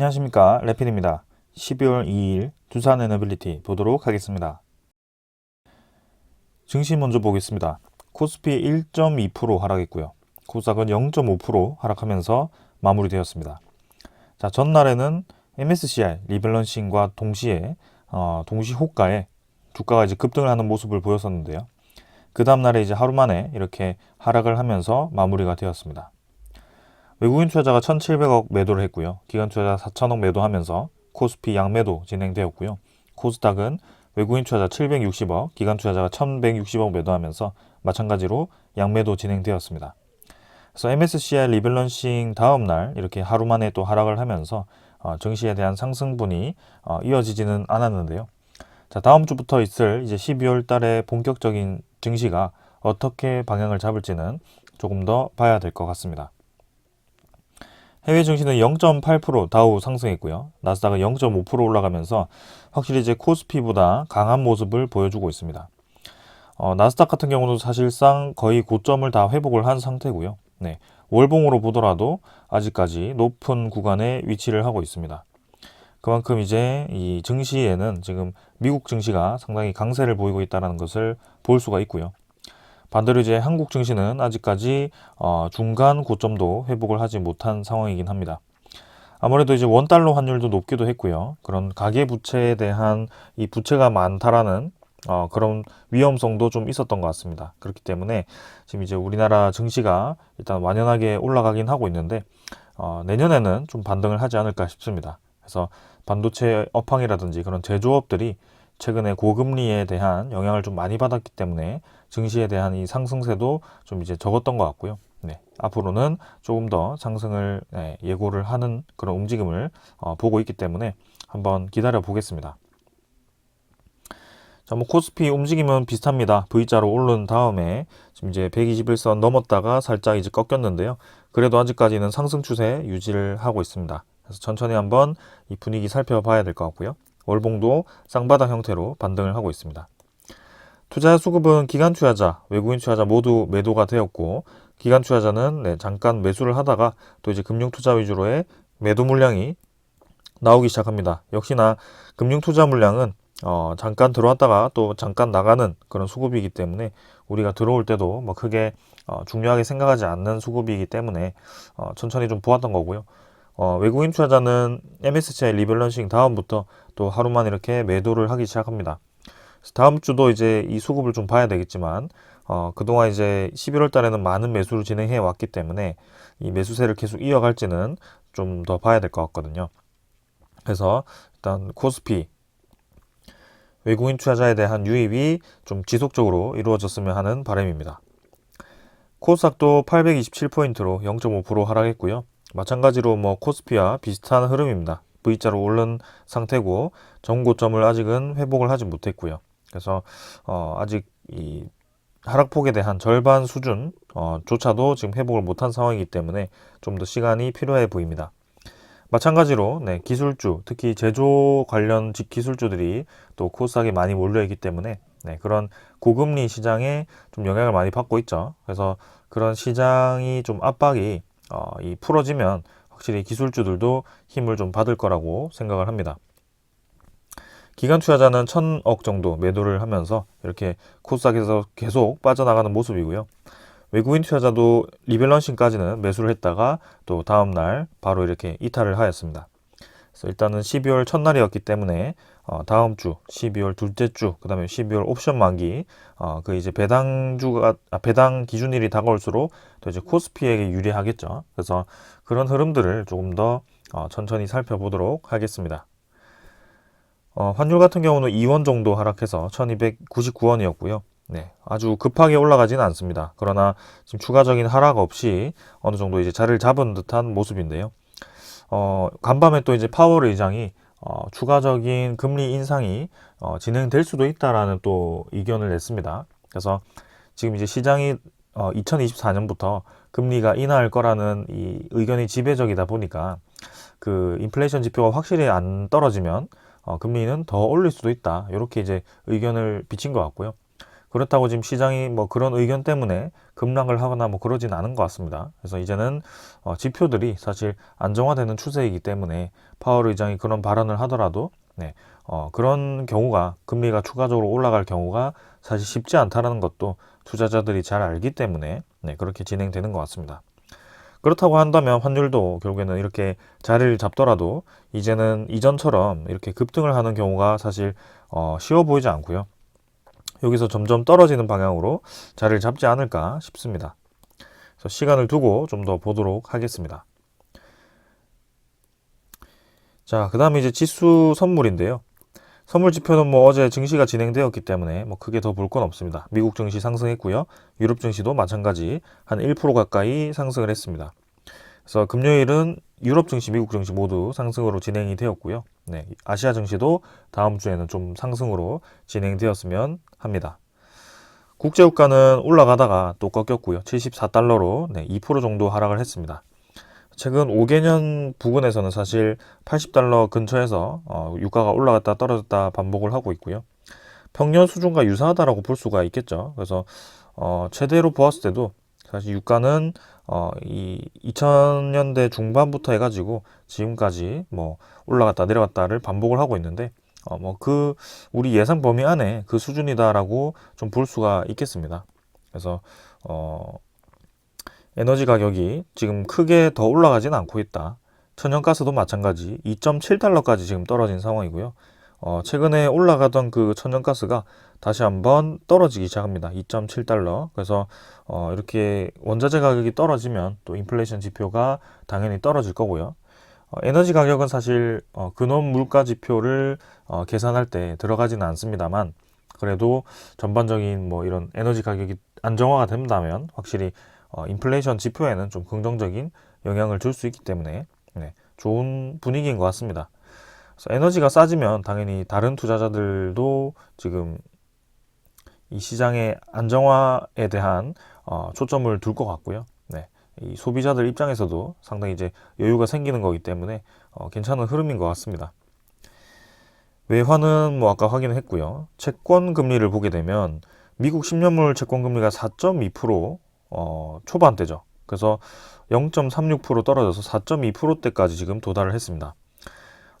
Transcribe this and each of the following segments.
안녕하십니까, 래필입니다. 12월 2일 두산 에너빌리티 보도록 하겠습니다. 증시 먼저 보겠습니다. 코스피 1.2% 하락했고요. 코스닥은 0.5% 하락하면서 마무리되었습니다. 자, 전날에는 MSCI 리밸런싱과 동시에 동시 호가에 주가가 이제 급등을 하는 모습을 보였었는데요. 그 다음날에 이제 하루 만에 이렇게 하락을 하면서 마무리가 되었습니다. 외국인 투자자가 1,700억 매도를 했고요. 기관 투자자 4,000억 매도하면서 코스피 양매도 진행되었고요. 코스닥은 외국인 투자자 760억, 기관 투자자가 1,160억 매도하면서 마찬가지로 양매도 진행되었습니다. 그래서 MSCI 리밸런싱 다음 날 이렇게 하루 만에 또 하락을 하면서 증시에 대한 상승분이 이어지지는 않았는데요. 자, 다음 주부터 있을 이제 12월 달에 본격적인 증시가 어떻게 방향을 잡을지는 조금 더 봐야 될 것 같습니다. 해외 증시는 0.8% 다우 상승했고요. 나스닥은 0.5% 올라가면서 확실히 이제 코스피보다 강한 모습을 보여주고 있습니다. 나스닥 같은 경우는 사실상 거의 고점을 다 회복을 한 상태고요. 네, 월봉으로 보더라도 아직까지 높은 구간에 위치를 하고 있습니다. 그만큼 이제 이 증시에는 지금 미국 증시가 상당히 강세를 보이고 있다는 것을 볼 수가 있고요. 반대로 이제 한국 증시는 아직까지 중간 고점도 회복을 하지 못한 상황이긴 합니다. 아무래도 이제 원달러 환율도 높기도 했고요. 그런 가계 부채에 대한 이 부채가 많다라는 그런 위험성도 좀 있었던 것 같습니다. 그렇기 때문에 지금 이제 우리나라 증시가 일단 완연하게 올라가긴 하고 있는데 내년에는 좀 반등을 하지 않을까 싶습니다. 그래서 반도체 업황이라든지 그런 제조업들이 최근에 고금리에 대한 영향을 좀 많이 받았기 때문에 증시에 대한 이 상승세도 좀 이제 적었던 것 같고요. 네, 앞으로는 조금 더 상승을 예고를 하는 그런 움직임을 보고 있기 때문에 한번 기다려 보겠습니다. 자, 뭐 코스피 움직임은 비슷합니다. V자로 오른 다음에 지금 이제 121선 넘었다가 살짝 이제 꺾였는데요. 그래도 아직까지는 상승 추세 유지를 하고 있습니다. 그래서 천천히 한번 이 분위기 살펴봐야 될 것 같고요. 월봉도 쌍바닥 형태로 반등을 하고 있습니다. 투자 수급은 기관 투자자, 외국인 투자자 모두 매도가 되었고, 기관 투자자는 잠깐 매수를 하다가 또 이제 금융 투자 위주로의 매도 물량이 나오기 시작합니다. 역시나 금융 투자 물량은 잠깐 들어왔다가 또 잠깐 나가는 그런 수급이기 때문에 우리가 들어올 때도 뭐 크게 중요하게 생각하지 않는 수급이기 때문에 천천히 좀 보았던 거고요. 외국인 투자자는 MSCI 리밸런싱 다음부터 또 하루만 이렇게 매도를 하기 시작합니다. 다음 주도 이제 이 수급을 좀 봐야 되겠지만 그동안 이제 11월 달에는 많은 매수를 진행해 왔기 때문에 이 매수세를 계속 이어갈지는 좀 더 봐야 될 것 같거든요. 그래서 일단 코스피 외국인 투자자에 대한 유입이 좀 지속적으로 이루어졌으면 하는 바람입니다. 코스닥도 827포인트로 0.5% 하락했고요. 마찬가지로 뭐 코스피와 비슷한 흐름입니다. V자로 오른 상태고 전고점을 아직은 회복을 하지 못했고요. 그래서 아직 이 하락폭에 대한 절반 수준 조차도 지금 회복을 못한 상황이기 때문에 좀 더 시간이 필요해 보입니다. 마찬가지로 기술주, 특히 제조 관련 기술주들이 또 코스닥에 많이 몰려있기 때문에 그런 고금리 시장에 좀 영향을 많이 받고 있죠. 그래서 그런 시장이 좀 압박이 이 풀어지면 확실히 기술주들도 힘을 좀 받을 거라고 생각을 합니다. 기관 투자자는 1,000억 정도 매도를 하면서 이렇게 코스닥에서 계속 빠져나가는 모습이고요. 외국인 투자자도 리밸런싱까지는 매수를 했다가 또 다음날 바로 이렇게 이탈을 하였습니다. 그래서 일단은 12월 첫날이었기 때문에 다음 주 12월 둘째 주 그다음에 12월 옵션 만기 그 이제 배당 기준일이 다가올수록 또 이제 코스피에게 유리하겠죠. 그래서 그런 흐름들을 조금 더 천천히 살펴보도록 하겠습니다. 환율 같은 경우는 2원 정도 하락해서 1299원이었고요. 아주 급하게 올라가지는 않습니다. 그러나 지금 추가적인 하락 없이 어느 정도 이제 자리를 잡은 듯한 모습인데요. 간밤에 또 이제 파월 의장이 추가적인 금리 인상이 진행될 수도 있다라는 또 의견을 냈습니다. 그래서 지금 이제 시장이 2024년부터 금리가 인하할 거라는 이 의견이 지배적이다 보니까 그 인플레이션 지표가 확실히 안 떨어지면 금리는 더 올릴 수도 있다. 이렇게 이제 의견을 비친 것 같고요. 그렇다고 지금 시장이 뭐 그런 의견 때문에 급락을 하거나 뭐 그러진 않은 것 같습니다. 그래서 이제는 지표들이 사실 안정화되는 추세이기 때문에 파월 의장이 그런 발언을 하더라도 네, 그런 경우가 금리가 추가적으로 올라갈 경우가 사실 쉽지 않다는 것도 투자자들이 잘 알기 때문에 네, 그렇게 진행되는 것 같습니다. 그렇다고 한다면 환율도 결국에는 이렇게 자리를 잡더라도 이제는 이전처럼 이렇게 급등을 하는 경우가 사실 쉬워 보이지 않고요. 여기서 점점 떨어지는 방향으로 자리를 잡지 않을까 싶습니다. 그래서 시간을 두고 좀 더 보도록 하겠습니다. 자, 그 다음에 이제 지수 선물인데요. 선물 지표는 뭐 어제 증시가 진행되었기 때문에 뭐 크게 더 볼 건 없습니다. 미국 증시 상승했고요. 유럽 증시도 마찬가지 한 1% 가까이 상승을 했습니다. 그래서 금요일은 유럽 증시, 미국 증시 모두 상승으로 진행이 되었고요. 네, 아시아 증시도 다음 주에는 좀 상승으로 진행되었으면 합니다. 국제유가는 올라가다가 또 꺾였고요. 74달러로 네, 2% 정도 하락을 했습니다. 최근 5개년 부근에서는 사실 80달러 근처에서 유가가 올라갔다 떨어졌다 반복을 하고 있고요. 평년 수준과 유사하다라고 볼 수가 있겠죠. 그래서 최대로 보았을 때도 사실 유가는 이 2000년대 중반부터 해가지고 지금까지 뭐 올라갔다 내려갔다를 반복을 하고 있는데 뭐 그 우리 예상 범위 안에 그 수준이다라고 좀 볼 수가 있겠습니다. 그래서 에너지 가격이 지금 크게 더 올라가지는 않고 있다. 천연가스도 마찬가지 2.7달러까지 지금 떨어진 상황이고요. 최근에 올라가던 그 천연가스가 다시 한번 떨어지기 시작합니다. 2.7달러. 그래서 이렇게 원자재 가격이 떨어지면 또 인플레이션 지표가 당연히 떨어질 거고요. 에너지 가격은 사실 근원 물가 지표를 계산할 때 들어가지는 않습니다만 그래도 전반적인 뭐 이런 에너지 가격이 안정화가 된다면 확실히 인플레이션 지표에는 좀 긍정적인 영향을 줄 수 있기 때문에 네, 좋은 분위기인 것 같습니다. 그래서 에너지가 싸지면 당연히 다른 투자자들도 지금 이 시장의 안정화에 대한 초점을 둘 것 같고요. 네, 이 소비자들 입장에서도 상당히 이제 여유가 생기는 거기 때문에 괜찮은 흐름인 것 같습니다. 외환은 뭐 아까 확인을 했고요. 채권 금리를 보게 되면 미국 10년물 채권 금리가 4.2% 초반대죠. 그래서 0.36% 떨어져서 4.2%대까지 지금 도달을 했습니다.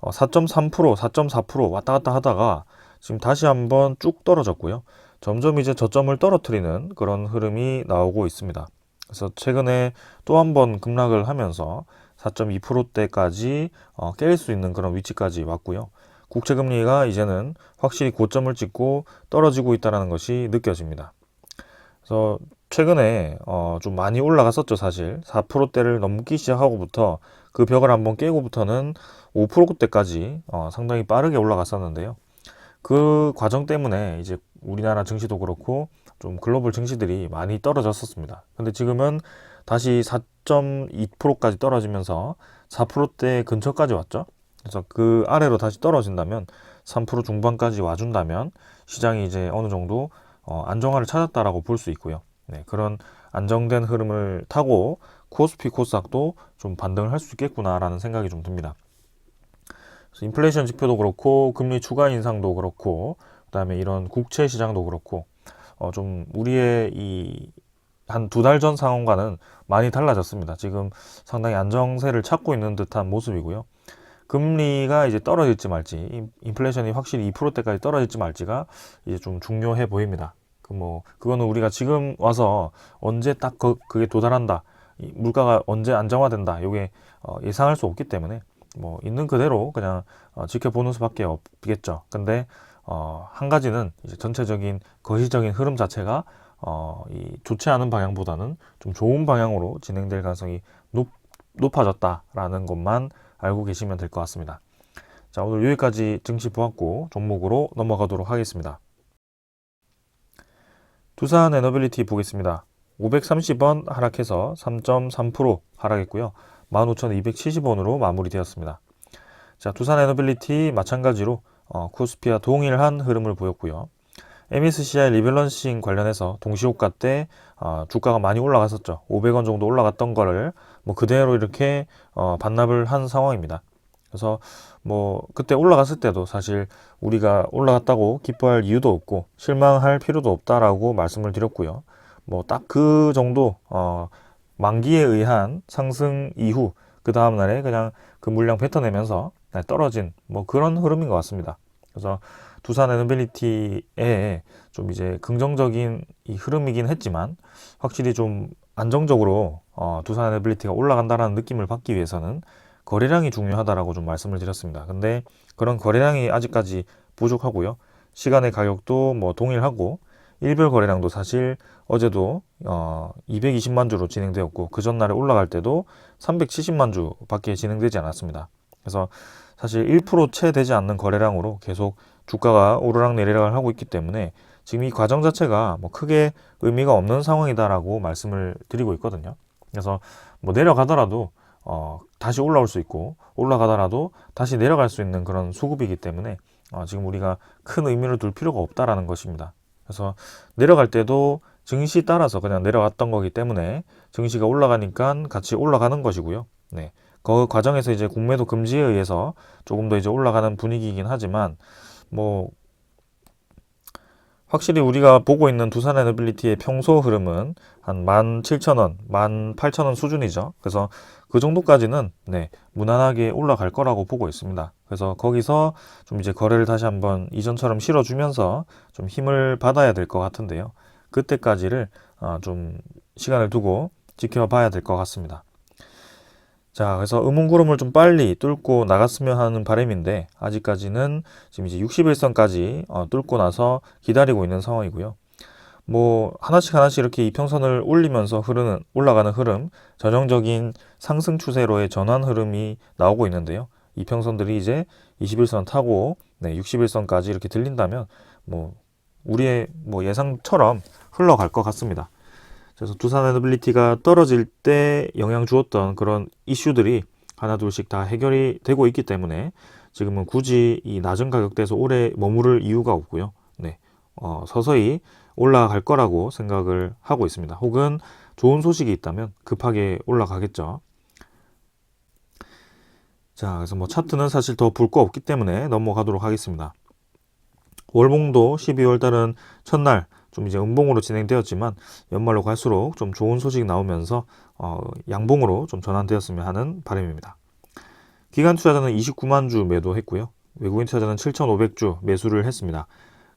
4.3%, 4.4% 왔다 갔다 하다가 지금 다시 한번 쭉 떨어졌고요. 점점 이제 저점을 떨어뜨리는 그런 흐름이 나오고 있습니다. 그래서 최근에 또 한 번 급락을 하면서 4.2%대까지 깰 수 있는 그런 위치까지 왔고요. 국채금리가 이제는 확실히 고점을 찍고 떨어지고 있다는 것이 느껴집니다. 그래서 최근에 좀 많이 올라갔었죠, 사실. 4%대를 넘기 시작하고부터 그 벽을 한번 깨고부터는 5%대까지 상당히 빠르게 올라갔었는데요. 그 과정 때문에 이제 우리나라 증시도 그렇고 좀 글로벌 증시들이 많이 떨어졌었습니다. 근데 지금은 다시 4.2%까지 떨어지면서 4%대 근처까지 왔죠. 그래서 그 아래로 다시 떨어진다면 3% 중반까지 와준다면 시장이 이제 어느 정도 안정화를 찾았다라고 볼 수 있고요. 네, 그런 안정된 흐름을 타고 코스피 코스닥도 좀 반등을 할 수 있겠구나라는 생각이 좀 듭니다. 그래서 인플레이션 지표도 그렇고 금리 추가 인상도 그렇고 그다음에 이런 국채 시장도 그렇고 좀 우리의 이 한 두 달 전 상황과는 많이 달라졌습니다. 지금 상당히 안정세를 찾고 있는 듯한 모습이고요. 금리가 이제 떨어질지 말지, 인플레이션이 확실히 2%대까지 떨어질지 말지가 이제 좀 중요해 보입니다. 그거는 우리가 지금 와서 언제 딱 그게 도달한다, 물가가 언제 안정화된다, 이게 예상할 수 없기 때문에 뭐 있는 그대로 그냥 지켜보는 수밖에 없겠죠. 근데 한 가지는 이제 전체적인 거시적인 흐름 자체가 이 좋지 않은 방향보다는 좀 좋은 방향으로 진행될 가능성이 높아졌다라는 것만 알고 계시면 될 것 같습니다. 자, 오늘 여기까지 증시 보았고 종목으로 넘어가도록 하겠습니다. 두산 에너빌리티 보겠습니다. 530원 하락해서 3.3% 하락했고요. 15,270원으로 마무리되었습니다. 자, 두산 에너빌리티 마찬가지로 코스피와 동일한 흐름을 보였고요. MSCI 리밸런싱 관련해서 동시호가 때 주가가 많이 올라갔었죠. 500원 정도 올라갔던 거를 뭐 그대로 이렇게 반납을 한 상황입니다. 그래서 뭐 그때 올라갔을 때도 사실 우리가 올라갔다고 기뻐할 이유도 없고 실망할 필요도 없다라고 말씀을 드렸고요. 뭐 딱 그 정도 만기에 의한 상승 이후 그 다음 날에 그냥 그 물량 뱉어내면서 떨어진 뭐 그런 흐름인 것 같습니다. 그래서 두산 에너빌리티의 좀 이제 긍정적인 이 흐름이긴 했지만 확실히 좀 안정적으로 두산 에너빌리티가 올라간다라는 느낌을 받기 위해서는 거래량이 중요하다라고 좀 말씀을 드렸습니다. 근데 그런 거래량이 아직까지 부족하고요. 시간의 가격도 뭐 동일하고 일별 거래량도 사실 어제도 220만 주로 진행되었고 그 전날에 올라갈 때도 370만 주밖에 진행되지 않았습니다. 그래서 사실 1%채 되지 않는 거래량으로 계속 주가가 오르락내리락을 하고 있기 때문에 지금 이 과정 자체가 뭐 크게 의미가 없는 상황이다라고 말씀을 드리고 있거든요. 그래서 뭐 내려가더라도 다시 올라올 수 있고 올라가더라도 다시 내려갈 수 있는 그런 수급이기 때문에 지금 우리가 큰 의미를 둘 필요가 없다라는 것입니다. 그래서 내려갈 때도 증시 따라서 그냥 내려갔던 거기 때문에 증시가 올라가니까 같이 올라가는 것이고요. 네. 그 과정에서 이제 공매도 금지에 의해서 조금 더 이제 올라가는 분위기이긴 하지만 뭐 확실히 우리가 보고 있는 두산 에너빌리티의 평소 흐름은 한 17,000원, 18,000원 수준이죠. 그래서 그 정도까지는 네, 무난하게 올라갈 거라고 보고 있습니다. 그래서 거기서 좀 이제 거래를 다시 한번 이전처럼 실어주면서 좀 힘을 받아야 될 것 같은데요. 그때까지를 좀 시간을 두고 지켜봐야 될 것 같습니다. 자, 그래서 음운구름을 좀 빨리 뚫고 나갔으면 하는 바람인데 아직까지는 지금 이제 60일선까지 뚫고 나서 기다리고 있는 상황이고요. 뭐 하나씩 하나씩 이렇게 이평선을 올리면서 올라가는 흐름, 전형적인 상승 추세로의 전환 흐름이 나오고 있는데요. 이평선들이 이제 21선 타고 60일선까지 이렇게 들린다면 뭐 우리의 뭐 예상처럼 흘러갈 것 같습니다. 그래서 두산 에너빌리티가 떨어질 때 영향 주었던 그런 이슈들이 하나둘씩 다 해결이 되고 있기 때문에 지금은 굳이 이 낮은 가격대에서 오래 머무를 이유가 없고요. 네, 서서히 올라갈 거라고 생각을 하고 있습니다. 혹은 좋은 소식이 있다면 급하게 올라가겠죠. 자, 그래서 뭐 차트는 사실 더 볼 거 없기 때문에 넘어가도록 하겠습니다. 월봉도 12월 달은 첫날 좀 이제 음봉으로 진행되었지만 연말로 갈수록 좀 좋은 소식이 나오면서 양봉으로 좀 전환되었으면 하는 바람입니다. 기관 투자자는 29만 주 매도했고요. 외국인 투자자는 7,500주 매수를 했습니다.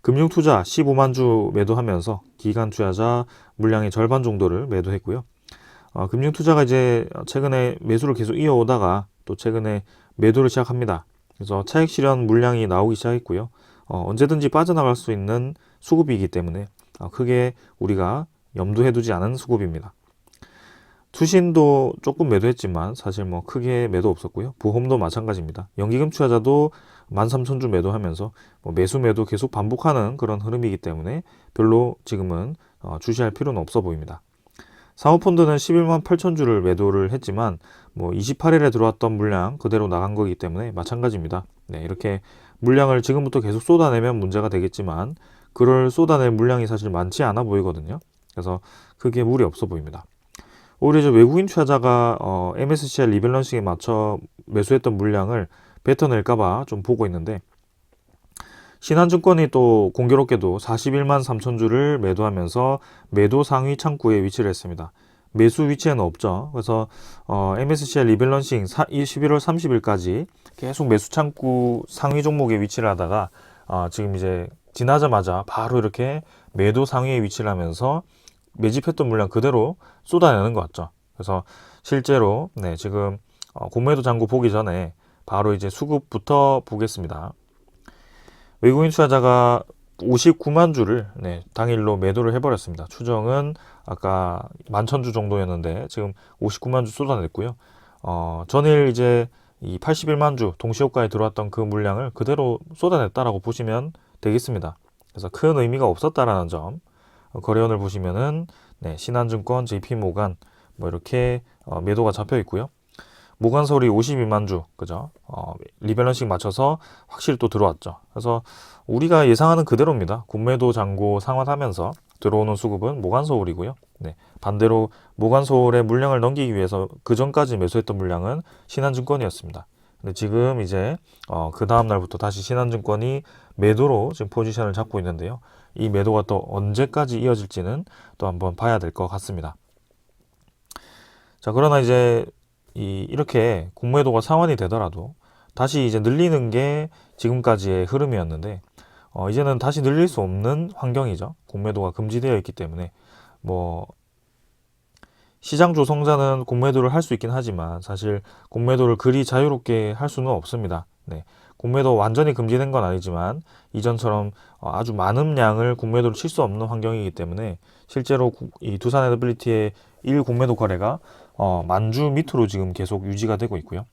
금융 투자 15만 주 매도하면서 기관 투자자 물량의 절반 정도를 매도했고요. 금융 투자가 이제 최근에 매수를 계속 이어오다가 또 최근에 매도를 시작합니다. 그래서 차익 실현 물량이 나오기 시작했고요. 언제든지 빠져나갈 수 있는 수급이기 때문에 크게 우리가 염두해 두지 않은 수급입니다. 투신도 조금 매도했지만 사실 뭐 크게 매도 없었고요. 보험도 마찬가지입니다. 연기금 투자자도 13,000주 매도하면서 뭐 매도 계속 반복하는 그런 흐름이기 때문에 별로 지금은 주시할 필요는 없어 보입니다. 사모펀드는 11만 8천주를 매도를 했지만 뭐 28일에 들어왔던 물량 그대로 나간 거기 때문에 마찬가지입니다. 네, 이렇게 물량을 지금부터 계속 쏟아내면 문제가 되겠지만 그럴 쏟아낼 물량이 사실 많지 않아 보이거든요. 그래서 크게 무리 없어 보입니다. 오히려 이제 외국인 투자자가 MSCI 리밸런싱에 맞춰 매수했던 물량을 뱉어낼까봐 좀 보고 있는데 신한증권이 또 공교롭게도 41만 3천 주를 매도하면서 매도 상위 창구에 위치를 했습니다. 매수 위치에는 없죠. 그래서 MSCI 리밸런싱 11월 30일까지 계속 매수 창구 상위 종목에 위치를 하다가 지금 이제 지나자마자 바로 이렇게 매도 상위에 위치를 하면서 매집했던 물량 그대로 쏟아내는 것 같죠. 그래서 실제로 지금 공매도 잔고 보기 전에 바로 이제 수급부터 보겠습니다. 외국인 투자자가 59만 주를 당일로 매도를 해버렸습니다. 추정은 아까 11,000주 정도였는데 지금 59만 주 쏟아냈고요. 전일 이제 이 81만 주 동시효과에 들어왔던 그 물량을 그대로 쏟아냈다라고 보시면 되겠습니다. 그래서 큰 의미가 없었다라는 점. 거래원을 보시면은 신한증권, JP모간 뭐 이렇게 매도가 잡혀 있고요. 모간서울이 52만 주, 그죠? 리밸런싱 맞춰서 확실히 또 들어왔죠. 그래서 우리가 예상하는 그대로입니다. 공매도 잔고 상환하면서 들어오는 수급은 모간서울이고요. 반대로 모간서울의 물량을 넘기기 위해서 그 전까지 매수했던 물량은 신한증권이었습니다. 근데 지금 이제 그 다음 날부터 다시 신한증권이 매도로 지금 포지션을 잡고 있는데요. 이 매도가 또 언제까지 이어질지는 또 한번 봐야 될 것 같습니다. 자, 그러나 이제 이렇게 공매도가 상환이 되더라도 다시 이제 늘리는 게 지금까지의 흐름이었는데 이제는 다시 늘릴 수 없는 환경이죠. 공매도가 금지되어 있기 때문에 뭐 시장 조성자는 공매도를 할 수 있긴 하지만 사실 공매도를 그리 자유롭게 할 수는 없습니다. 네. 공매도 완전히 금지된 건 아니지만 이전처럼 아주 많은 양을 공매도를 칠 수 없는 환경이기 때문에 실제로 이 두산 에너빌리티의 일 공매도 거래가 만주 밑으로 지금 계속 유지가 되고 있고요.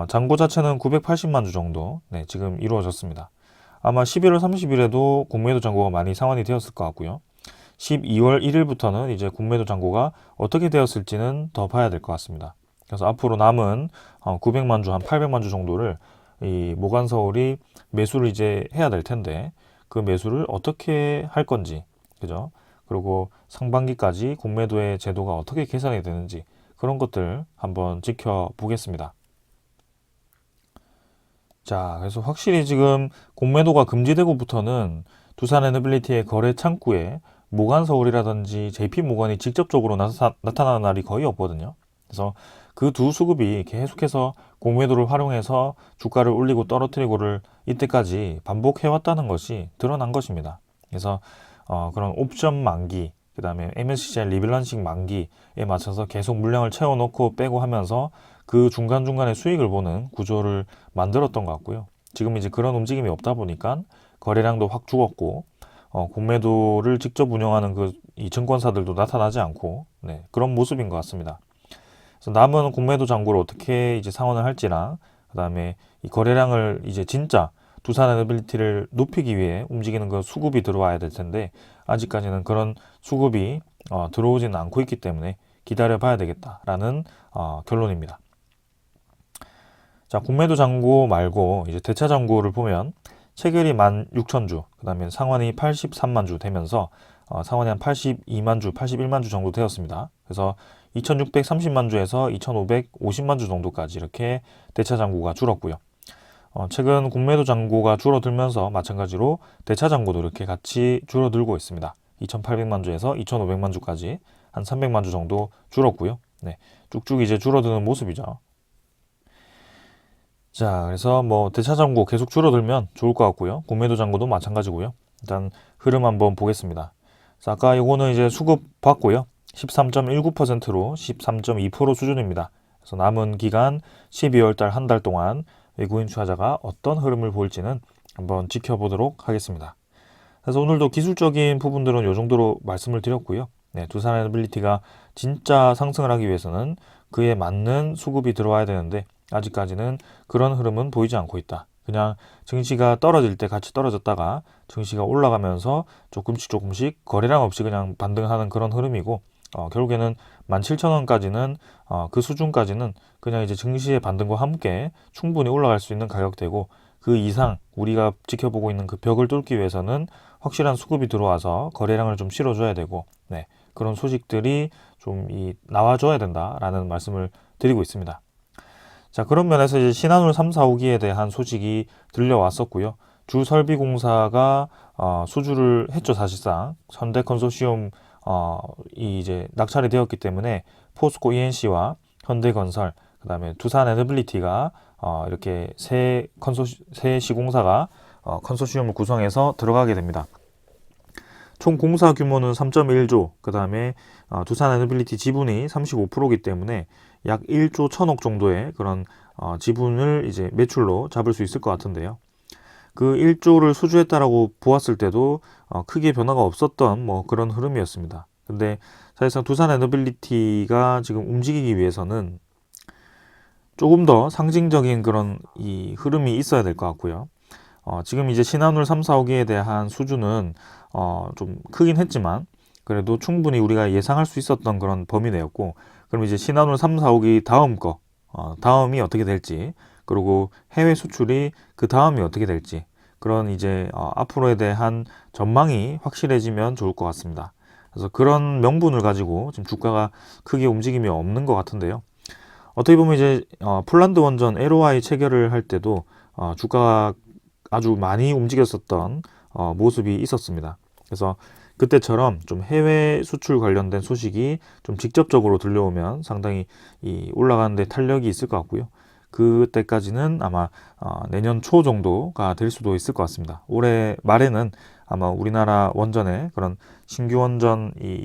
잔고 자체는 980만 주 정도 지금 이루어졌습니다. 아마 11월 30일에도 공매도 잔고가 많이 상환이 되었을 것 같고요. 12월 1일부터는 이제 공매도 잔고가 어떻게 되었을지는 더 봐야 될 것 같습니다. 그래서 앞으로 남은 900만 주, 한 800만 주 정도를 이 모관서울이 매수를 이제 해야 될 텐데 그 매수를 어떻게 할 건지, 그죠? 그리고 상반기까지 공매도의 제도가 어떻게 개선이 되는지 그런 것들 한번 지켜보겠습니다. 자, 그래서 확실히 지금 공매도가 금지되고부터는 두산 에너빌리티의 거래 창구에 모관서울이라든지 JP모건이 직접적으로 나타나는 날이 거의 없거든요. 그래서 그 두 수급이 계속해서 공매도를 활용해서 주가를 올리고 떨어뜨리고를 이때까지 반복해왔다는 것이 드러난 것입니다. 그래서 그런 옵션 만기, 그 다음에 MSCI 리밸런싱 만기에 맞춰서 계속 물량을 채워놓고 빼고 하면서 그 중간중간에 수익을 보는 구조를 만들었던 것 같고요. 지금 이제 그런 움직임이 없다 보니까 거래량도 확 죽었고 공매도를 직접 운영하는 이 증권사들도 나타나지 않고 그런 모습인 것 같습니다. 그래서 남은 공매도 잔고를 어떻게 이제 상환을 할지랑 그다음에 이 거래량을 이제 진짜 두산 에너빌리티를 높이기 위해 움직이는 그 수급이 들어와야 될 텐데 아직까지는 그런 수급이 들어오지는 않고 있기 때문에 기다려 봐야 되겠다라는 결론입니다. 자, 공매도 잔고 말고 이제 대차 잔고를 보면 체결이 16,000주, 그 다음에 상환이 83만 주 되면서 상환이 한 82만 주, 81만 주 정도 되었습니다. 그래서 2,630만 주에서 2,550만 주 정도까지 이렇게 대차 잔고가 줄었고요. 최근 공매도 잔고가 줄어들면서 마찬가지로 대차 잔고도 이렇게 같이 줄어들고 있습니다. 2,800만 주에서 2,500만 주까지 한 300만 주 정도 줄었고요. 쭉쭉 이제 줄어드는 모습이죠. 자, 그래서 뭐 대차 잔고 계속 줄어들면 좋을 것 같고요. 공매도 잔고도 마찬가지고요. 일단 흐름 한번 보겠습니다. 자, 아까 이거는 이제 수급 봤고요. 13.19%로 13.2% 수준입니다. 그래서 남은 기간 12월 달 한 달 동안 외국인 투자자가 어떤 흐름을 보일지는 한번 지켜보도록 하겠습니다. 그래서 오늘도 기술적인 부분들은 이 정도로 말씀을 드렸고요. 두산 에너빌리티가 진짜 상승을 하기 위해서는 그에 맞는 수급이 들어와야 되는데 아직까지는 그런 흐름은 보이지 않고 있다. 그냥 증시가 떨어질 때 같이 떨어졌다가 증시가 올라가면서 조금씩 거래량 없이 그냥 반등하는 그런 흐름이고 결국에는 17,000원까지는 그 수준까지는 그냥 이제 증시의 반등과 함께 충분히 올라갈 수 있는 가격대고 그 이상 우리가 지켜보고 있는 그 벽을 뚫기 위해서는 확실한 수급이 들어와서 거래량을 좀 실어줘야 되고 그런 소식들이 좀 나와줘야 된다라는 말씀을 드리고 있습니다. 자, 그런 면에서 이제 신한울 3, 4호기에 대한 소식이 들려왔었고요. 주설비공사가 수주를 했죠. 사실상 현대 컨소시엄 이제 낙찰이 되었기 때문에 포스코 ENC와 현대건설, 그다음에 두산 에너빌리티가 이렇게 새 시공사가 컨소시엄을 구성해서 들어가게 됩니다. 총 공사 규모는 3.1조, 그 다음에 두산 에너빌리티 지분이 35%이기 때문에 약 1조 1천억 정도의 그런 지분을 이제 매출로 잡을 수 있을 것 같은데요. 그 1조를 수주했다라고 보았을 때도 크게 변화가 없었던 뭐 그런 흐름이었습니다. 근데 사실상 두산 에너빌리티가 지금 움직이기 위해서는 조금 더 상징적인 그런 이 흐름이 있어야 될 것 같고요. 지금 이제 신한울 3, 4호기에 대한 수주는 좀 크긴 했지만 그래도 충분히 우리가 예상할 수 있었던 그런 범위 내였고 그럼 이제 신한울 3, 4호기 다음 다음이 어떻게 될지 그리고 해외 수출이 그 다음이 어떻게 될지 그런 이제 앞으로에 대한 전망이 확실해지면 좋을 것 같습니다. 그래서 그런 명분을 가지고 지금 주가가 크게 움직임이 없는 것 같은데요. 어떻게 보면 이제 폴란드 원전 LOI 체결을 할 때도 주가가 아주 많이 움직였었던 모습이 있었습니다. 그래서 그때처럼 좀 해외 수출 관련된 소식이 좀 직접적으로 들려오면 상당히 이 올라가는데 탄력이 있을 것 같고요. 그때까지는 아마 내년 초 정도가 될 수도 있을 것 같습니다. 올해 말에는 아마 우리나라 원전의 그런 신규 원전 이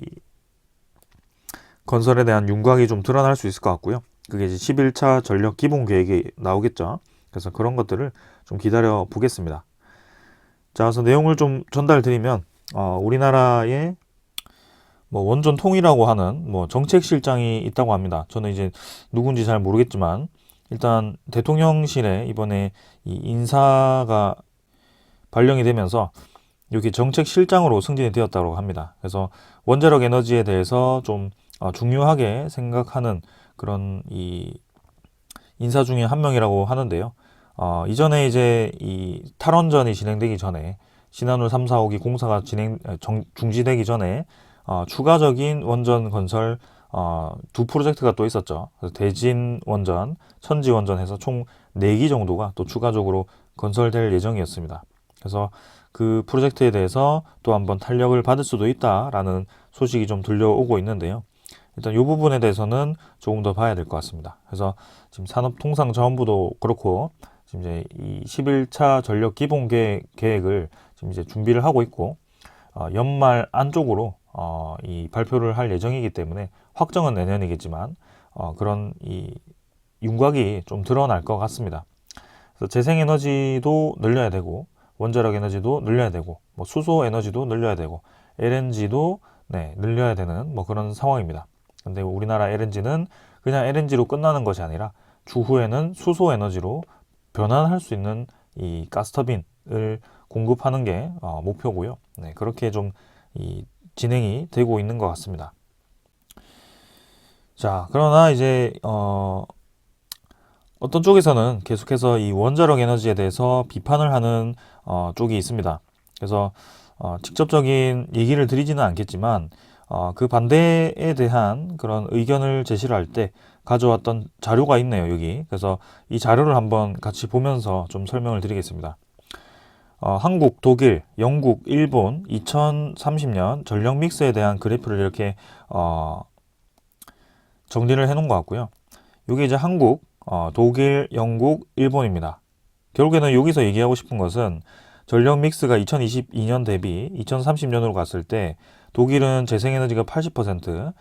건설에 대한 윤곽이 좀 드러날 수 있을 것 같고요. 그게 이제 11차 전력 기본 계획이 나오겠죠. 그래서 그런 것들을 좀 기다려 보겠습니다. 자, 그래서 내용을 좀 전달 드리면 우리나라의 뭐 원전 통이라고 하는 뭐 정책실장이 있다고 합니다. 저는 이제 누군지 잘 모르겠지만 일단 대통령실에 이번에 이 인사가 발령이 되면서 여기 정책실장으로 승진이 되었다고 합니다. 그래서 원자력 에너지에 대해서 좀 중요하게 생각하는 그런 이 인사 중에 한 명이라고 하는데요. 이전에 이제 이 탈원전이 진행되기 전에 신한울 3, 4호기 공사가 중지되기 전에 추가적인 원전 건설 두 프로젝트가 또 있었죠. 그래서 대진 원전, 천지 원전 해서 총 4기 정도가 또 추가적으로 건설될 예정이었습니다. 그래서 그 프로젝트에 대해서 또 한번 탄력을 받을 수도 있다라는 소식이 좀 들려오고 있는데요. 일단 이 부분에 대해서는 조금 더 봐야 될 것 같습니다. 그래서 지금 산업통상자원부도 그렇고 지금 이제 이 11차 전력 기본 계획을 지금 이제 준비를 하고 있고 연말 안쪽으로 이 발표를 할 예정이기 때문에 확정은 내년이겠지만 그런 이 윤곽이 좀 드러날 것 같습니다. 그래서 재생에너지도 늘려야 되고 원자력 에너지도 늘려야 되고 뭐 수소 에너지도 늘려야 되고 LNG도 늘려야 되는 뭐 그런 상황입니다. 근데 우리나라 LNG는 그냥 LNG로 끝나는 것이 아니라 추후에는 수소 에너지로 변환할 수 있는 이 가스터빈을 공급하는 게 목표고요. 그렇게 좀 이 진행이 되고 있는 것 같습니다. 자, 그러나 이제 어떤 쪽에서는 계속해서 이 원자력 에너지에 대해서 비판을 하는 쪽이 있습니다. 그래서 직접적인 얘기를 드리지는 않겠지만 그 반대에 대한 그런 의견을 제시를 할 때 가져왔던 자료가 있네요, 여기. 그래서 이 자료를 한번 같이 보면서 좀 설명을 드리겠습니다. 한국, 독일, 영국, 일본 2030년 전력 믹스에 대한 그래프를 이렇게 정리를 해 놓은 것 같고요. 이게 이제 한국, 독일, 영국, 일본입니다. 결국에는 여기서 얘기하고 싶은 것은 전력 믹스가 2022년 대비 2030년으로 갔을 때 독일은 재생에너지가 80%,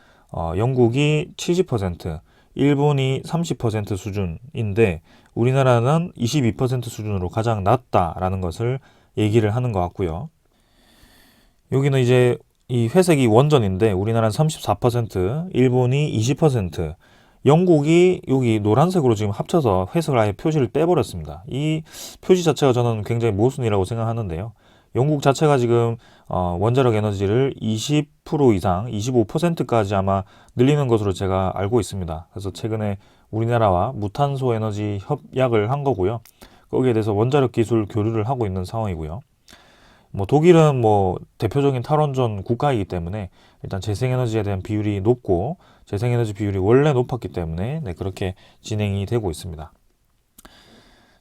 영국이 70%, 일본이 30% 수준인데 우리나라는 22% 수준으로 가장 낮다라는 것을 얘기를 하는 것 같고요. 여기는 이제 이 회색이 원전인데 우리나라는 34%, 일본이 20%, 영국이 여기 노란색으로 지금 합쳐서 회색을 아예 표시를 빼버렸습니다. 이 표시 자체가 저는 굉장히 모순이라고 생각하는데요. 영국 자체가 지금 원자력 에너지를 20% 이상, 25%까지 아마 늘리는 것으로 제가 알고 있습니다. 그래서 최근에 우리나라와 무탄소 에너지 협약을 한 거고요. 거기에 대해서 원자력 기술 교류를 하고 있는 상황이고요. 뭐 독일은 뭐 대표적인 탈원전 국가이기 때문에 일단 재생에너지에 대한 비율이 높고 재생에너지 비율이 원래 높았기 때문에 그렇게 진행이 되고 있습니다.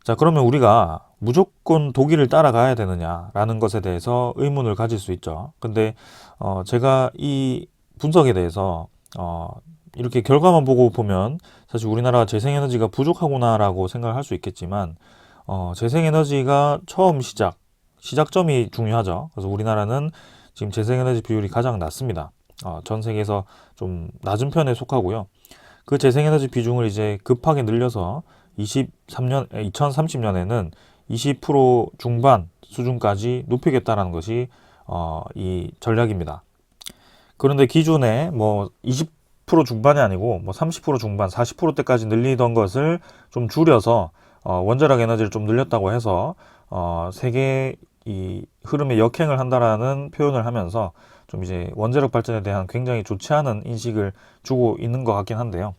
자, 그러면 우리가 무조건 독일을 따라가야 되느냐라는 것에 대해서 의문을 가질 수 있죠. 근데 제가 이 분석에 대해서 이렇게 결과만 보고 보면 사실 우리나라가 재생에너지가 부족하구나라고 생각을 할 수 있겠지만 재생에너지가 처음 시작점이 중요하죠. 그래서 우리나라는 지금 재생에너지 비율이 가장 낮습니다. 전 세계에서 좀 낮은 편에 속하고요. 그 재생에너지 비중을 이제 급하게 늘려서 2030년에는 20% 중반 수준까지 높이겠다라는 것이 이 전략입니다. 그런데 기존에 뭐 20% 중반이 아니고 뭐 30% 중반, 40%대까지 늘리던 것을 좀 줄여서 원자력 에너지를 좀 늘렸다고 해서 세계 이 흐름에 역행을 한다라는 표현을 하면서 좀 이제 원자력 발전에 대한 굉장히 좋지 않은 인식을 주고 있는 것 같긴 한데요.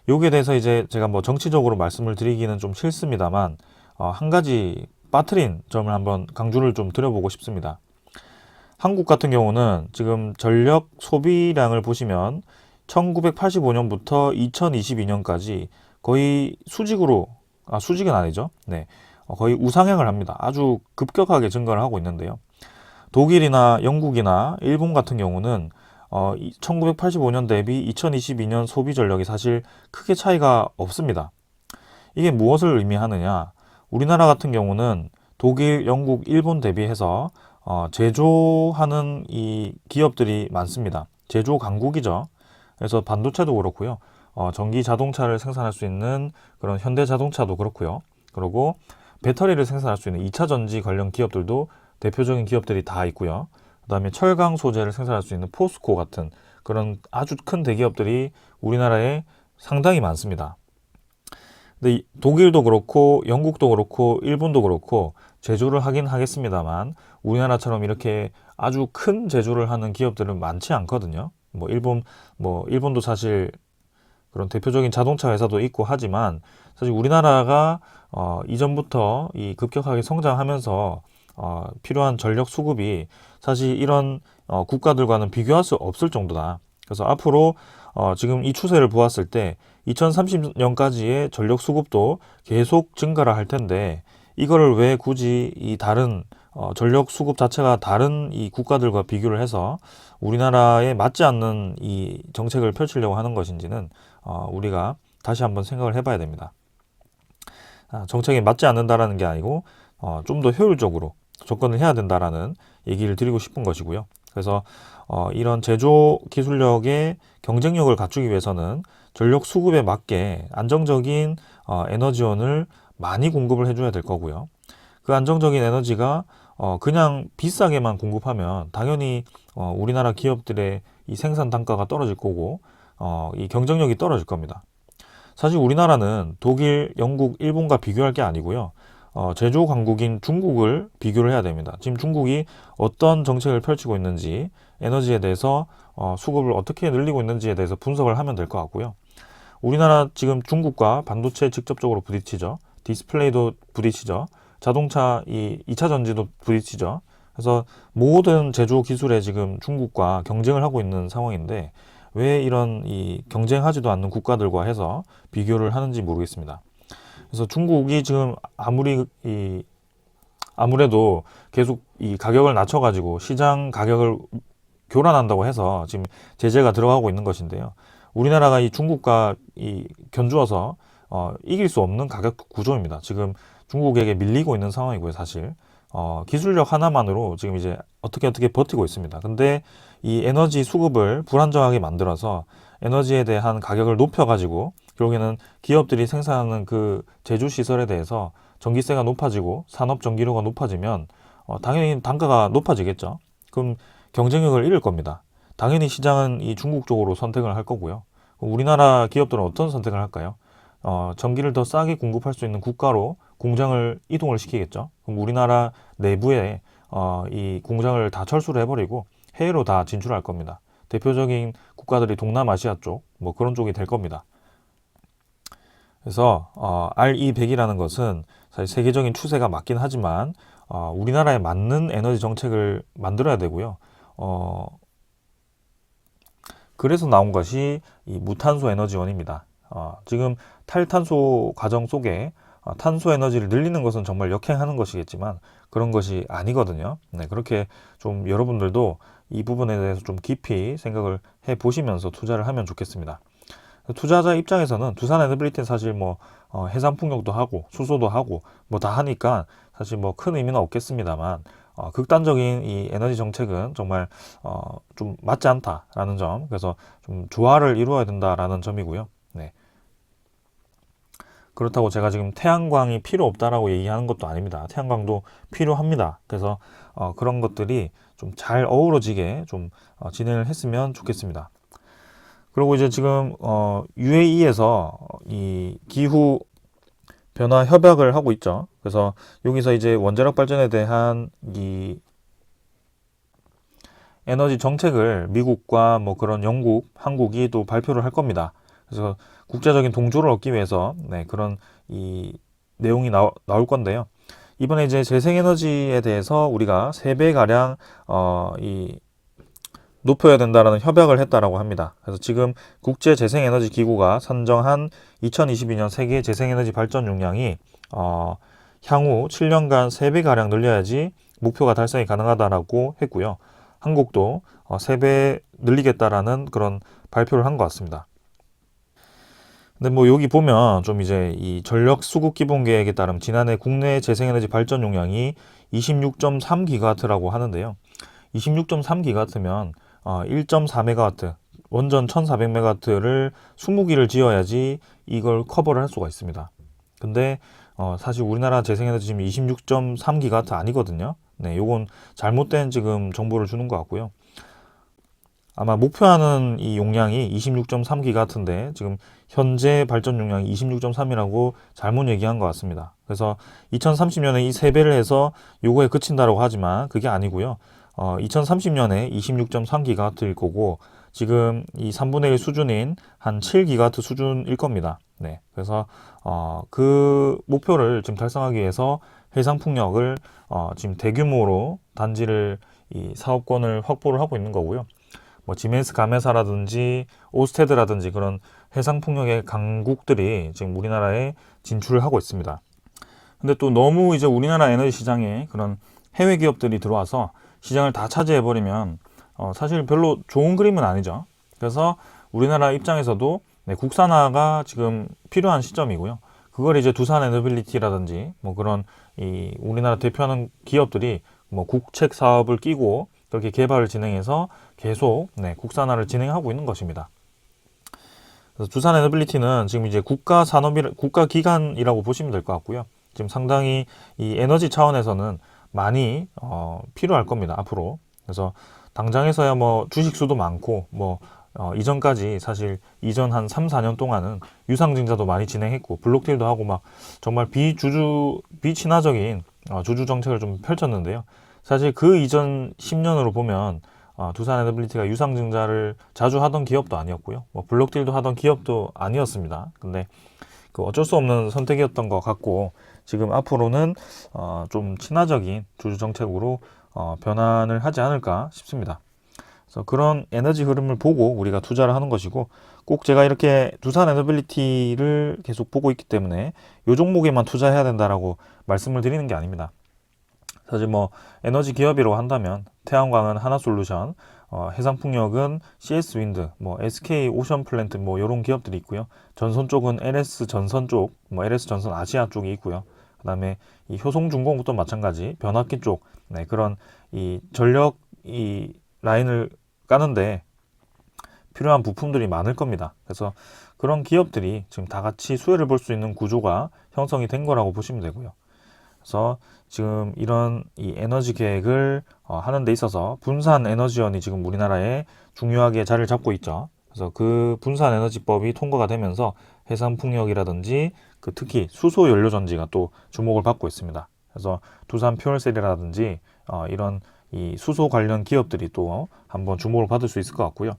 여기에 대해서 이제 제가 뭐 정치적으로 말씀을 드리기는 좀 싫습니다만 한 가지 빠뜨린 점을 한번 강조를 좀 드려보고 싶습니다. 한국 같은 경우는 지금 전력 소비량을 보시면 1985년부터 2022년까지 거의 수직은 아니죠. 네. 거의 우상향을 합니다. 아주 급격하게 증가를 하고 있는데요. 독일이나 영국이나 일본 같은 경우는 1985년 대비 2022년 소비 전력이 사실 크게 차이가 없습니다. 이게 무엇을 의미하느냐? 우리나라 같은 경우는 독일, 영국, 일본 대비해서 제조하는 이 기업들이 많습니다. 제조 강국이죠. 그래서 반도체도 그렇고요. 전기 자동차를 생산할 수 있는 그런 현대 자동차도 그렇고요. 그리고 배터리를 생산할 수 있는 2차 전지 관련 기업들도 대표적인 기업들이 다 있고요. 그다음에 철강 소재를 생산할 수 있는 포스코 같은 그런 아주 큰 대기업들이 우리나라에 상당히 많습니다. 근데 독일도 그렇고 영국도 그렇고 일본도 그렇고 제조를 하긴 하겠습니다만 우리나라처럼 이렇게 아주 큰 제조를 하는 기업들은 많지 않거든요. 일본도 사실 그런 대표적인 자동차 회사도 있고 하지만 사실 우리나라가 이전부터 이 급격하게 성장하면서 필요한 전력 수급이 사실 이런 국가들과는 비교할 수 없을 정도다. 그래서 앞으로 지금 이 추세를 보았을 때 2030년까지의 전력 수급도 계속 증가를 할 텐데 이거를 왜 굳이 이 다른 전력 수급 자체가 다른 이 국가들과 비교를 해서 우리나라에 맞지 않는 이 정책을 펼치려고 하는 것인지는 우리가 다시 한번 생각을 해봐야 됩니다. 정책에 맞지 않는다라는 게 아니고 좀 더 효율적으로 접근을 해야 된다라는 얘기를 드리고 싶은 것이고요. 그래서 이런 제조 기술력의 경쟁력을 갖추기 위해서는 전력 수급에 맞게 안정적인 에너지원을 많이 공급을 해줘야 될 거고요. 그 안정적인 에너지가 그냥 비싸게만 공급하면 당연히 우리나라 기업들의 이 생산 단가가 떨어질 거고 이 경쟁력이 떨어질 겁니다. 사실 우리나라는 독일, 영국, 일본과 비교할 게 아니고요. 제조 강국인 중국을 비교를 해야 됩니다. 지금 중국이 어떤 정책을 펼치고 있는지 에너지에 대해서 수급을 어떻게 늘리고 있는지에 대해서 분석을 하면 될 것 같고요. 우리나라 지금 중국과 반도체 직접적으로 부딪히죠. 디스플레이도 부딪히죠. 자동차 이 2차 전지도 부딪히죠. 그래서 모든 제조 기술에 지금 중국과 경쟁을 하고 있는 상황인데 왜 이런 이 경쟁하지도 않는 국가들과 해서 비교를 하는지 모르겠습니다. 그래서 중국이 지금 아무래도 계속 이 가격을 낮춰가지고 시장 가격을 교란한다고 해서 지금 제재가 들어가고 있는 것인데요. 우리나라가 이 중국과 견주어서 이길 수 없는 가격 구조입니다. 지금 중국에게 밀리고 있는 상황이고요, 사실. 기술력 하나만으로 지금 이제 어떻게 버티고 있습니다. 근데 이 에너지 수급을 불안정하게 만들어서 에너지에 대한 가격을 높여가지고 결국에는 기업들이 생산하는 그 제조 시설에 대해서 전기세가 높아지고 산업 전기료가 높아지면 당연히 단가가 높아지겠죠. 그럼 경쟁력을 잃을 겁니다. 당연히 시장은 이 중국 쪽으로 선택을 할 거고요. 우리나라 기업들은 어떤 선택을 할까요? 전기를 더 싸게 공급할 수 있는 국가로 공장을 이동을 시키겠죠. 그럼 우리나라 내부에 이 공장을 다 철수를 해버리고 해외로 다 진출할 겁니다. 대표적인 국가들이 동남아시아 쪽, 뭐 그런 쪽이 될 겁니다. 그래서 RE100이라는 것은 사실 세계적인 추세가 맞긴 하지만 우리나라에 맞는 에너지 정책을 만들어야 되고요. 그래서 나온 것이 이 무탄소 에너지원입니다. 지금 탈탄소 과정 속에 탄소 에너지를 늘리는 것은 정말 역행하는 것이겠지만 그런 것이 아니거든요. 네, 그렇게 좀 여러분들도 이 부분에 대해서 좀 깊이 생각을 해 보시면서 투자를 하면 좋겠습니다. 투자자 입장에서는 두산 에너빌리티는 사실 해상 풍력도 하고 수소도 하고 다 하니까 사실 큰 의미는 없겠습니다만 극단적인 이 에너지 정책은 정말 좀 맞지 않다라는 점, 그래서 좀 조화를 이루어야 된다라는 점이고요. 네. 그렇다고 제가 지금 태양광이 필요 없다라고 얘기하는 것도 아닙니다. 태양광도 필요합니다. 그래서 그런 것들이 좀 잘 어우러지게 좀 진행을 했으면 좋겠습니다. 그리고 이제 지금 UAE에서 이 기후 변화 협약을 하고 있죠. 그래서 여기서 이제 원자력 발전에 대한 이 에너지 정책을 미국과 그런 영국, 한국이 또 발표를 할 겁니다. 그래서 국제적인 동조를 얻기 위해서 그런 이 내용이 나올 건데요. 이번에 이제 재생에너지에 대해서 우리가 3배 가량 이 높여야 된다라는 협약을 했다라고 합니다. 그래서 지금 국제재생에너지기구가 선정한 2022년 세계 재생에너지 발전 용량이 향후 7년간 3배가량 늘려야지 목표가 달성이 가능하다라고 했고요. 한국도 3배 늘리겠다라는 그런 발표를 한 것 같습니다. 근데 뭐 여기 보면 좀 이제 이 전력 수급 기본 계획에 따르면 지난해 국내 재생에너지 발전 용량이 26.3기가와트라고 하는데요. 26.3기가와트면 1.4메가와트, 원전 1400메가와트를 20기를 지어야지 이걸 커버를 할 수가 있습니다. 근데 사실 우리나라 재생에너지 지금 26.3기가와트 아니거든요. 네, 요건 잘못된 지금 정보를 주는 것 같고요. 아마 목표하는 이 용량이 26.3기가와트인데 지금 현재 발전 용량이 26.3이라고 잘못 얘기한 것 같습니다. 그래서 2030년에 이 3배를 해서 요거에 그친다라고 하지만 그게 아니고요. 2030년에 26.3기가와트일 거고 지금 이 3분의 1 수준인 한 7기가와트 수준일 겁니다. 네, 그래서 그 목표를 지금 달성하기 위해서 해상풍력을 지금 대규모로 단지를 이 사업권을 확보를 하고 있는 거고요. 뭐 지멘스 가메사라든지 오스테드라든지 그런 해상풍력의 강국들이 지금 우리나라에 진출을 하고 있습니다. 근데 또 너무 이제 우리나라 에너지 시장에 그런 해외 기업들이 들어와서 시장을 다 차지해버리면 사실 별로 좋은 그림은 아니죠. 그래서 우리나라 입장에서도 네, 국산화가 지금 필요한 시점이고요. 그걸 이제 두산 에너빌리티라든지 뭐 그런 이 우리나라 대표하는 기업들이 뭐 국책 사업을 끼고 그렇게 개발을 진행해서 계속 네, 국산화를 진행하고 있는 것입니다. 그래서 두산 에너빌리티는 지금 이제 국가기관이라고 보시면 될 것 같고요. 지금 상당히 이 에너지 차원에서는 많이 필요할 겁니다. 앞으로. 그래서 당장에서야 뭐 주식수도 많고 뭐 이전까지 사실 이전 한 3, 4년 동안은 유상증자도 많이 진행했고 블록딜도 하고 막 정말 비친화적인 주주 정책을 좀 펼쳤는데요. 사실 그 이전 10년으로 보면 두산 에너빌리티가 유상증자를 자주 하던 기업도 아니었고요. 뭐 블록딜도 하던 기업도 아니었습니다. 근데 그 어쩔 수 없는 선택이었던 것 같고 지금 앞으로는 좀 친화적인 주주 정책으로 변환을 하지 않을까 싶습니다. 그래서 그런 에너지 흐름을 보고 우리가 투자를 하는 것이고 꼭 제가 이렇게 두산 에너빌리티를 계속 보고 있기 때문에 이 종목에만 투자해야 된다라고 말씀을 드리는 게 아닙니다. 사실 뭐 에너지 기업이라고 한다면 태양광은 하나솔루션, 해상풍력은 CS윈드, 뭐 SK 오션플랜트 뭐 이런 기업들이 있고요. 전선 쪽은 LS 전선 쪽, 뭐 LS 전선 아시아 쪽이 있고요. 그다음에 이 효송중공업도 마찬가지 변압기 쪽, 네, 그런 이 전력 이 라인을 까는데 필요한 부품들이 많을 겁니다. 그래서 그런 기업들이 지금 다 같이 수혜를 볼 수 있는 구조가 형성이 된 거라고 보시면 되고요. 그래서 지금 이런 이 에너지 계획을 하는 데 있어서 분산 에너지원이 지금 우리나라에 중요하게 자리를 잡고 있죠. 그래서 그 분산 에너지법이 통과가 되면서 해상풍력이라든지 그 특히 수소 연료 전지가 또 주목을 받고 있습니다. 그래서 두산 퓨얼셀이라든지 이런 이 수소 관련 기업들이 또 한번 주목을 받을 수 있을 것 같고요.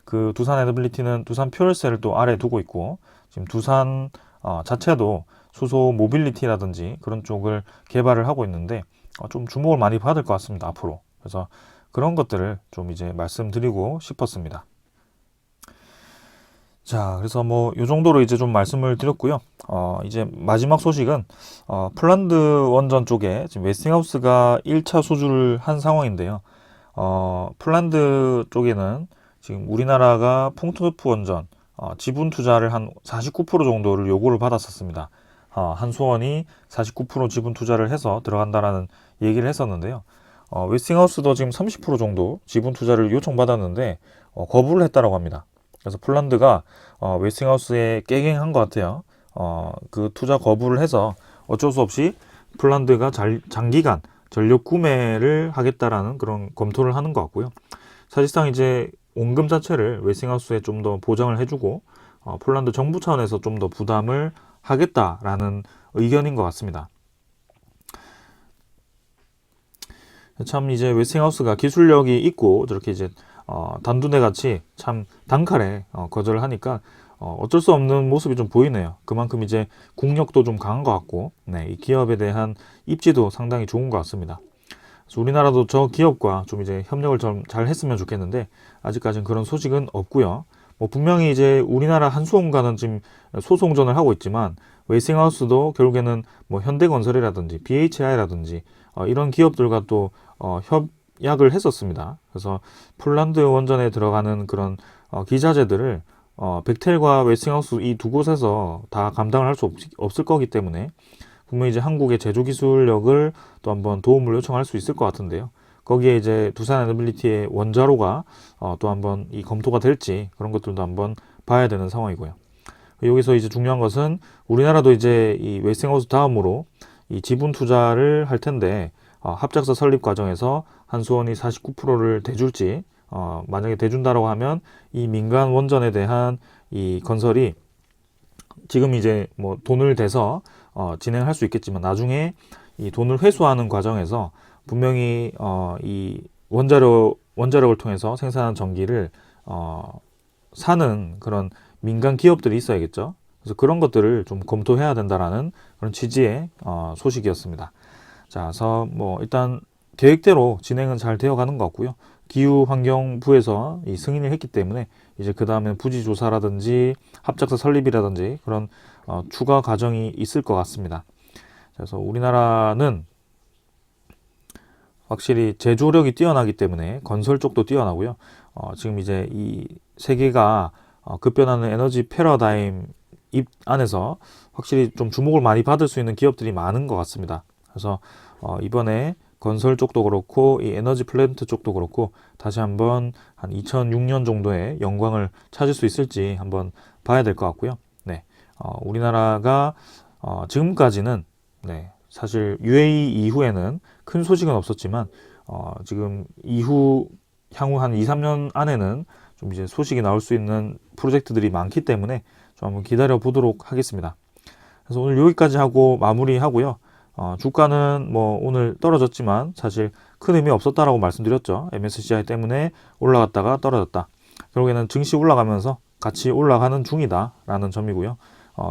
그 두산 에너빌리티는 두산 퓨얼셀을 또 아래 두고 있고 지금 두산 자체도 수소 모빌리티라든지 그런 쪽을 개발을 하고 있는데 좀 주목을 많이 받을 것 같습니다. 앞으로. 그래서 그런 것들을 좀 이제 말씀드리고 싶었습니다. 자, 그래서 뭐 이 정도로 이제 좀 말씀을 드렸고요. 이제 마지막 소식은 폴란드 원전 쪽에 지금 웨스팅하우스가 1차 수주를 한 상황인데요. 폴란드 쪽에는 지금 우리나라가 퐁토프 원전 지분 투자를 한 49% 정도를 요구를 받았었습니다. 한수원이 49% 지분 투자를 해서 들어간다라는 얘기를 했었는데요. 웨스팅하우스도 지금 30% 정도 지분 투자를 요청받았는데 거부를 했다라고 합니다. 그래서 폴란드가 웨스팅하우스에 깨갱한 것 같아요. 그 투자 거부를 해서 어쩔 수 없이 폴란드가 장기간 전력 구매를 하겠다라는 그런 검토를 하는 것 같고요. 사실상 이제 원금 자체를 웨스팅하우스에 좀 더 보장을 해주고 폴란드 정부 차원에서 좀 더 부담을 하겠다라는 의견인 것 같습니다. 참 이제 웨스팅하우스가 기술력이 있고 저렇게 이제 단두대 같이 참 단칼에 거절을 하니까 어쩔 수 없는 모습이 좀 보이네요. 그만큼 이제 국력도 좀 강한 것 같고 네, 이 기업에 대한 입지도 상당히 좋은 것 같습니다. 그래서 우리나라도 저 기업과 좀 이제 협력을 좀 잘 했으면 좋겠는데 아직까지는 그런 소식은 없고요. 뭐 분명히 이제 우리나라 한수원과는 지금 소송전을 하고 있지만 웨이싱하우스도 결국에는 뭐 현대건설이라든지 BHI라든지 이런 기업들과 또 협약을 했었습니다. 그래서 폴란드 원전에 들어가는 그런 기자재들을 벡텔과 웨스팅하우스 이 두 곳에서 다 감당을 할 수 없을 거기 때문에 분명히 이제 한국의 제조 기술력을 또 한번 도움을 요청할 수 있을 것 같은데요. 거기에 이제 두산 에너빌리티의 원자로가 또 한번 이 검토가 될지 그런 것들도 한번 봐야 되는 상황이고요. 여기서 이제 중요한 것은 우리나라도 이제 이 웨스팅하우스 다음으로 이 지분 투자를 할 텐데 합작사 설립 과정에서 한수원이 49%를 대줄지 만약에 대준다라고 하면 이 민간 원전에 대한 이 건설이 지금 이제 뭐 돈을 대서 진행할 수 있겠지만 나중에 이 돈을 회수하는 과정에서 분명히 이 원자력을 통해서 생산한 전기를 사는 그런 민간 기업들이 있어야겠죠. 그래서 그런 것들을 좀 검토해야 된다라는 그런 취지의 소식이었습니다. 자, 그래서 뭐 일단 계획대로 진행은 잘 되어가는 것 같고요. 기후환경부에서 이 승인을 했기 때문에 이제 그 다음에 부지 조사라든지 합작사 설립이라든지 그런 추가 과정이 있을 것 같습니다. 그래서 우리나라는 확실히 제조력이 뛰어나기 때문에 건설 쪽도 뛰어나고요. 지금 이제 이 세계가 급변하는 에너지 패러다임 입 안에서 확실히 좀 주목을 많이 받을 수 있는 기업들이 많은 것 같습니다. 그래서 이번에 건설 쪽도 그렇고 이 에너지 플랜트 쪽도 그렇고 다시 한번 한 2006년 정도의 영광을 찾을 수 있을지 한번 봐야 될 것 같고요. 네, 우리나라가 지금까지는 네, 사실 UAE 이후에는 큰 소식은 없었지만 지금 향후 한 2, 3년 안에는 좀 이제 소식이 나올 수 있는 프로젝트들이 많기 때문에 좀 한번 기다려 보도록 하겠습니다. 그래서 오늘 여기까지 하고 마무리하고요. 주가는 뭐 오늘 떨어졌지만 사실 큰 의미 없었다라고 말씀드렸죠. MSCI 때문에 올라갔다가 떨어졌다. 결국에는 증시 올라가면서 같이 올라가는 중이다라는 점이고요.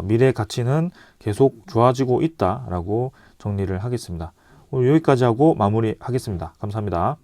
미래 가치는 계속 좋아지고 있다라고 정리를 하겠습니다. 오늘 여기까지 하고 마무리하겠습니다. 감사합니다.